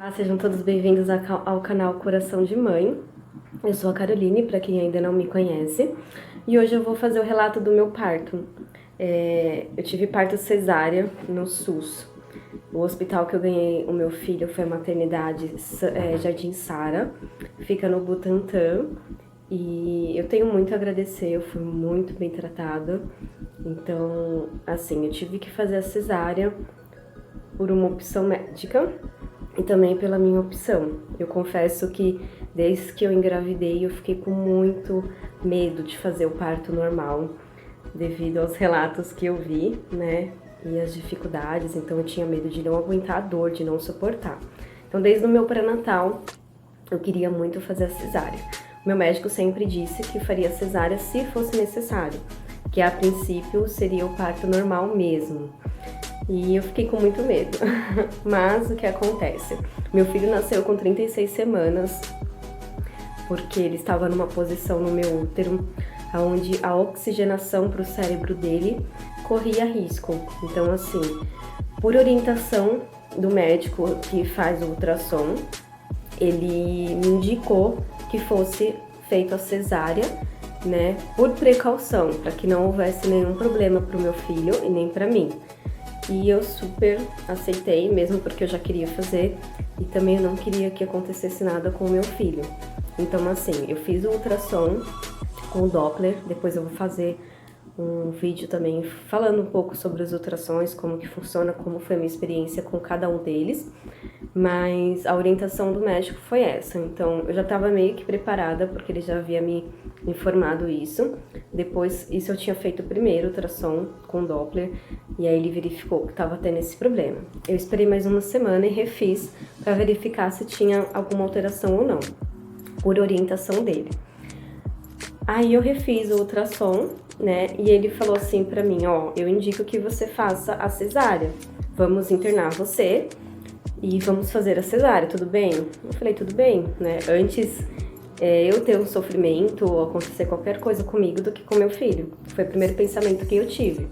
Olá, sejam todos bem-vindos ao canal Coração de Mãe. Eu sou a Caroline, para quem ainda não me conhece, e hoje eu vou fazer o relato do meu parto. Eu tive parto cesárea no SUS. O hospital que eu ganhei o meu filho foi a maternidade Jardim Sara, fica no Butantã, e eu tenho muito a agradecer, eu fui muito bem tratada. Então, assim, eu tive que fazer a cesárea por uma opção médica e também pela minha opção. Eu confesso que desde que eu engravidei eu fiquei com muito medo de fazer o parto normal, devido aos relatos que eu vi, né, e as dificuldades. Então eu tinha medo de não aguentar a dor, de não suportar. Então desde o meu pré-natal eu queria muito fazer a cesárea. O meu médico sempre disse que faria a cesárea se fosse necessário, que a princípio seria o parto normal mesmo. E eu fiquei com muito medo. Mas o que acontece? Meu filho nasceu com 36 semanas, porque ele estava numa posição no meu útero onde a oxigenação para o cérebro dele corria risco. Então, assim, por orientação do médico que faz o ultrassom, ele me indicou que fosse feito a cesárea, né, por precaução, para que não houvesse nenhum problema para o meu filho e nem para mim. E eu super aceitei, mesmo porque eu já queria fazer e também eu não queria que acontecesse nada com o meu filho. Então, assim, eu fiz o ultrassom com o Doppler, depois eu vou fazer um vídeo também falando um pouco sobre os ultrassons, como que funciona, como foi a minha experiência com cada um deles. Mas a orientação do médico foi essa, então eu já estava meio que preparada, porque ele já havia me informado isso. Depois, isso eu tinha feito primeiro, ultrassom com Doppler, e aí ele verificou que estava tendo esse problema. Eu esperei mais uma semana e refiz para verificar se tinha alguma alteração ou não, por orientação dele. Aí eu refiz o ultrassom, né, e ele falou assim pra mim, ó, eu indico que você faça a cesárea, vamos internar você e vamos fazer a cesárea, tudo bem? Eu falei, tudo bem, né, antes eu ter um sofrimento ou acontecer qualquer coisa comigo do que com meu filho. Foi o primeiro pensamento que eu tive.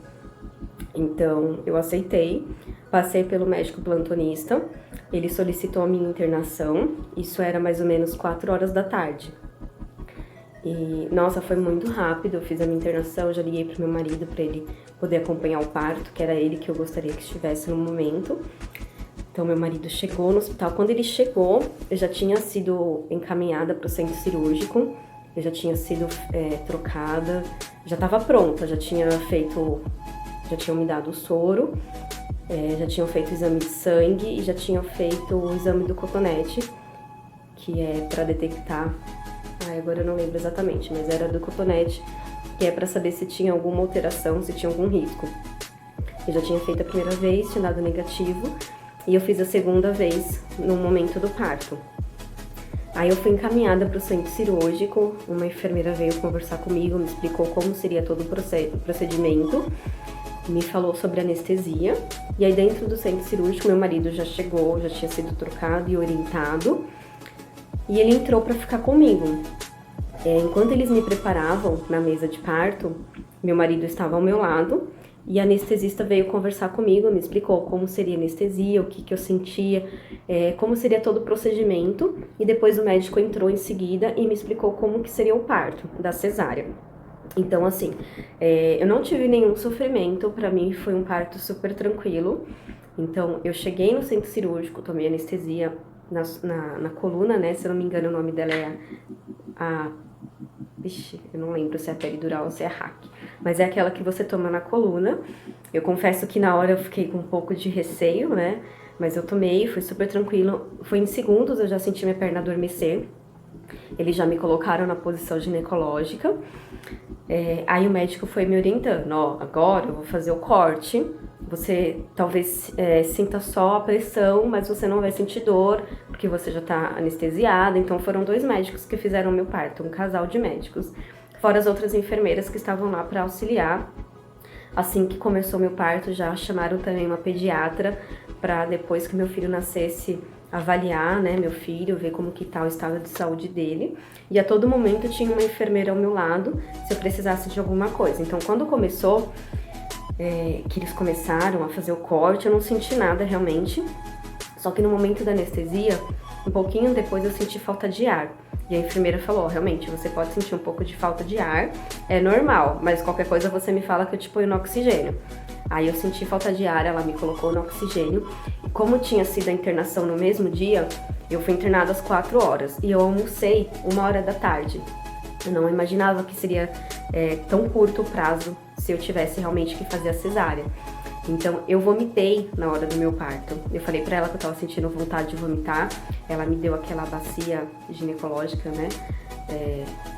Então, eu aceitei, passei pelo médico plantonista, ele solicitou a minha internação, isso era mais ou menos 4 horas da tarde. E, nossa, foi muito rápido, eu fiz a minha internação, já liguei pro meu marido para ele poder acompanhar o parto, que era ele que eu gostaria que estivesse no momento. Então, meu marido chegou no hospital. Quando ele chegou, eu já tinha sido encaminhada para o centro cirúrgico, eu já tinha sido trocada, já estava pronta, já tinham me dado o soro, já tinham feito o exame de sangue e já tinham feito o exame do cotonete, que é para detectar, agora eu não lembro exatamente, mas era do cotonete, que é para saber se tinha alguma alteração, se tinha algum risco. Eu já tinha feito a primeira vez, tinha dado negativo, e eu fiz a segunda vez no momento do parto. Aí eu fui encaminhada para o centro cirúrgico, uma enfermeira veio conversar comigo, me explicou como seria todo o procedimento, me falou sobre anestesia, e aí dentro do centro cirúrgico meu marido já chegou, já tinha sido trocado e orientado, e ele entrou para ficar comigo. Enquanto eles me preparavam na mesa de parto, meu marido estava ao meu lado, e a anestesista veio conversar comigo, me explicou como seria a anestesia, o que eu sentia, como seria todo o procedimento, e depois o médico entrou em seguida e me explicou como que seria o parto da cesárea. Então, assim, eu não tive nenhum sofrimento, pra mim foi um parto super tranquilo. Então, eu cheguei no centro cirúrgico, tomei anestesia na coluna, né, se eu não me engano o nome dela é eu não lembro se é a peridural ou se é a RAC, mas é aquela que você toma na coluna. Eu confesso que na hora eu fiquei com um pouco de receio, né, mas eu tomei, foi super tranquilo, foi em segundos eu já senti minha perna adormecer. Eles já me colocaram na posição ginecológica, aí o médico foi me orientando, ó, agora eu vou fazer o corte, você talvez sinta só a pressão, mas você não vai sentir dor, porque você já tá anestesiada. Então foram 2 médicos que fizeram o meu parto, um casal de médicos, fora as outras enfermeiras que estavam lá para auxiliar. Assim que começou meu parto, já chamaram também uma pediatra para depois que meu filho nascesse avaliar, né, meu filho, ver como que tá o estado de saúde dele. E a todo momento tinha uma enfermeira ao meu lado, se eu precisasse de alguma coisa. Então, quando começou, que eles começaram a fazer o corte, eu não senti nada realmente. Só que no momento da anestesia, um pouquinho depois eu senti falta de ar. E a enfermeira falou, realmente, você pode sentir um pouco de falta de ar, é normal, mas qualquer coisa você me fala que eu te ponho no oxigênio. Aí eu senti falta de ar, ela me colocou no oxigênio. E como tinha sido a internação no mesmo dia, eu fui internada às 4 horas e eu almocei 1 hora da tarde. Eu não imaginava que seria tão curto o prazo se eu tivesse realmente que fazer a cesárea. Então, eu vomitei na hora do meu parto. Eu falei pra ela que eu tava sentindo vontade de vomitar. Ela me deu aquela bacia ginecológica, né?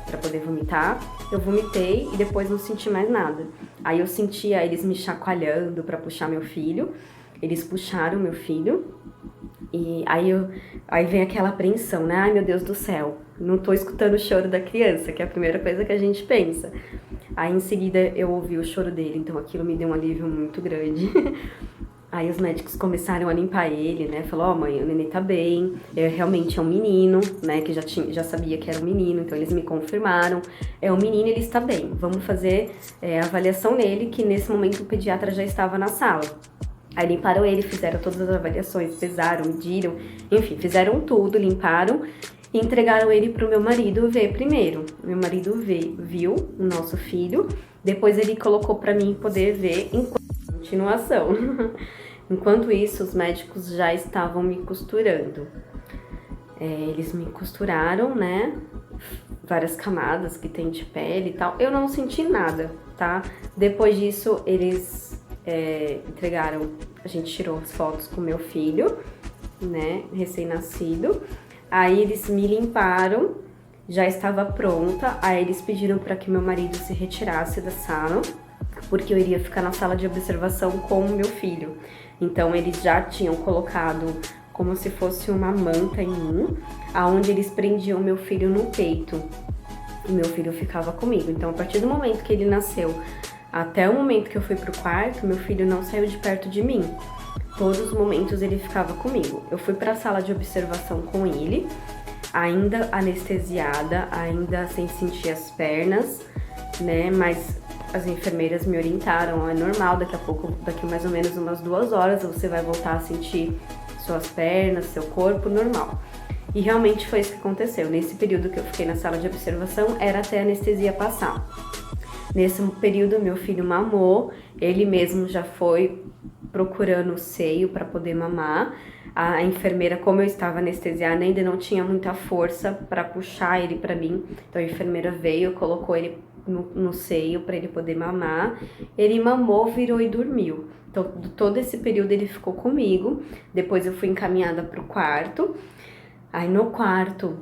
Pra poder vomitar. Eu vomitei e depois não senti mais nada. Aí eu sentia eles me chacoalhando pra puxar meu filho. Eles puxaram meu filho. E aí vem aquela apreensão, né? Ai, meu Deus do céu, não tô escutando o choro da criança, que é a primeira coisa que a gente pensa. Aí em seguida eu ouvi o choro dele, então aquilo me deu um alívio muito grande. Aí os médicos começaram a limpar ele, né? Falou, ó, mãe, o neném tá bem, realmente é um menino, né? Que já sabia que era um menino, então eles me confirmaram. É um menino, ele está bem. Vamos fazer a avaliação nele, que nesse momento o pediatra já estava na sala. Aí limparam ele, fizeram todas as avaliações, pesaram, mediram, enfim, fizeram tudo, limparam e entregaram ele pro meu marido ver primeiro. Meu marido viu o nosso filho, depois ele colocou pra mim poder ver em continuação. Enquanto isso, os médicos já estavam me costurando. Eles me costuraram, né? Várias camadas que tem de pele e tal. Eu não senti nada, tá? Depois disso, eles entregaram, a gente tirou as fotos com meu filho, né, recém-nascido. Aí eles me limparam, já estava pronta. Aí eles pediram para que meu marido se retirasse da sala, porque eu iria ficar na sala de observação com o meu filho. Então eles já tinham colocado como se fosse uma manta em mim, aonde eles prendiam meu filho no peito. E meu filho ficava comigo. Então a partir do momento que ele nasceu até o momento que eu fui pro quarto, meu filho não saiu de perto de mim. Todos os momentos ele ficava comigo. Eu fui pra sala de observação com ele, ainda anestesiada, ainda sem sentir as pernas, né? Mas as enfermeiras me orientaram, é normal, daqui a pouco, daqui mais ou menos umas 2 horas, você vai voltar a sentir suas pernas, seu corpo, normal. E realmente foi isso que aconteceu. Nesse período que eu fiquei na sala de observação, era até a anestesia passar. Nesse período, meu filho mamou, ele mesmo já foi procurando o seio para poder mamar. A enfermeira, como eu estava anestesiada, ainda não tinha muita força para puxar ele para mim. Então a enfermeira veio, colocou ele no seio para ele poder mamar. Ele mamou, virou e dormiu. Então todo esse período ele ficou comigo. Depois eu fui encaminhada para o quarto. Aí no quarto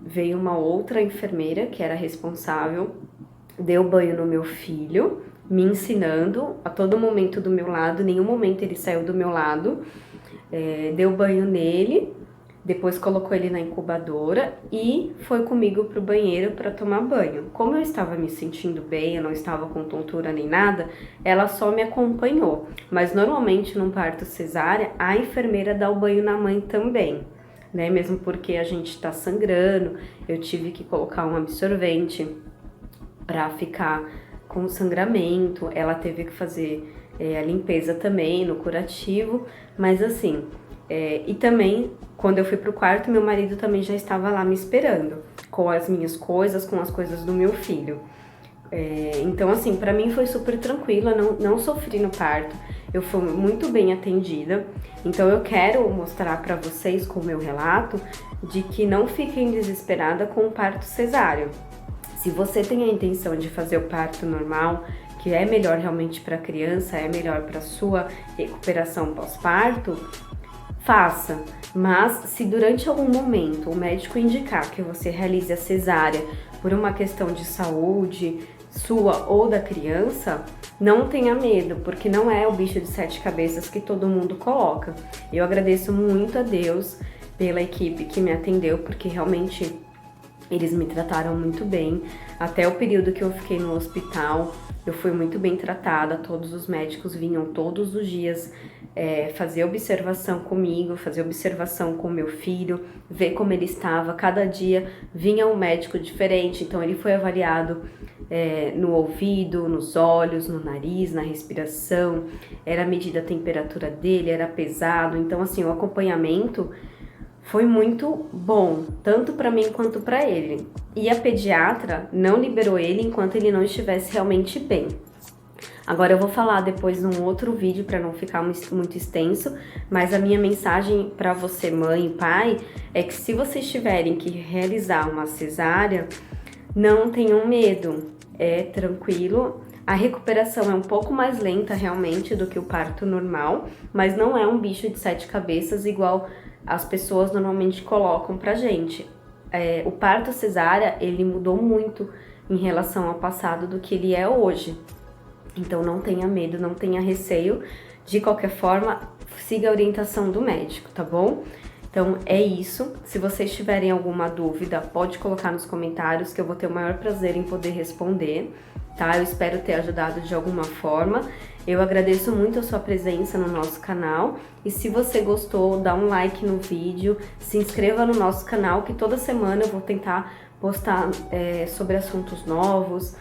veio uma outra enfermeira que era responsável, deu banho no meu filho, me ensinando a todo momento do meu lado, em nenhum momento ele saiu do meu lado, deu banho nele, depois colocou ele na incubadora e foi comigo pro banheiro para tomar banho. Como eu estava me sentindo bem, eu não estava com tontura nem nada, ela só me acompanhou. Mas normalmente num parto cesárea, a enfermeira dá o banho na mãe também, né? Mesmo porque a gente tá sangrando, eu tive que colocar um absorvente para ficar com sangramento, ela teve que fazer a limpeza também no curativo, mas assim, e também quando eu fui pro quarto, meu marido também já estava lá me esperando, com as minhas coisas, com as coisas do meu filho. Então assim, pra mim foi super tranquila, não sofri no parto, eu fui muito bem atendida. Então eu quero mostrar pra vocês com o meu relato de que não fiquem desesperadas com o parto cesáreo. Se você tem a intenção de fazer o parto normal, que é melhor realmente para a criança, é melhor para a sua recuperação pós-parto, faça. Mas se durante algum momento o médico indicar que você realize a cesárea por uma questão de saúde sua ou da criança, não tenha medo, porque não é o bicho de 7 cabeças que todo mundo coloca. Eu agradeço muito a Deus pela equipe que me atendeu, porque realmente eles me trataram muito bem. Até o período que eu fiquei no hospital, eu fui muito bem tratada. Todos os médicos vinham todos os dias fazer observação comigo, fazer observação com meu filho, ver como ele estava. Cada dia vinha um médico diferente, então ele foi avaliado no ouvido, nos olhos, no nariz, na respiração, era medida a temperatura dele, era pesado. Então, assim, o acompanhamento foi muito bom, tanto para mim quanto para ele. E a pediatra não liberou ele enquanto ele não estivesse realmente bem. Agora eu vou falar depois num outro vídeo para não ficar muito extenso, mas a minha mensagem para você, mãe e pai, é que se vocês tiverem que realizar uma cesárea, não tenham medo, é tranquilo. A recuperação é um pouco mais lenta realmente do que o parto normal, mas não é um bicho de 7 cabeças igual as pessoas normalmente colocam pra gente. O parto cesárea, ele mudou muito em relação ao passado do que ele é hoje. Então não tenha medo, não tenha receio. De qualquer forma, siga a orientação do médico, tá bom? Então é isso. Se vocês tiverem alguma dúvida, pode colocar nos comentários que eu vou ter o maior prazer em poder responder, tá? Eu espero ter ajudado de alguma forma. Eu agradeço muito a sua presença no nosso canal e se você gostou, dá um like no vídeo, se inscreva no nosso canal que toda semana eu vou tentar postar sobre assuntos novos,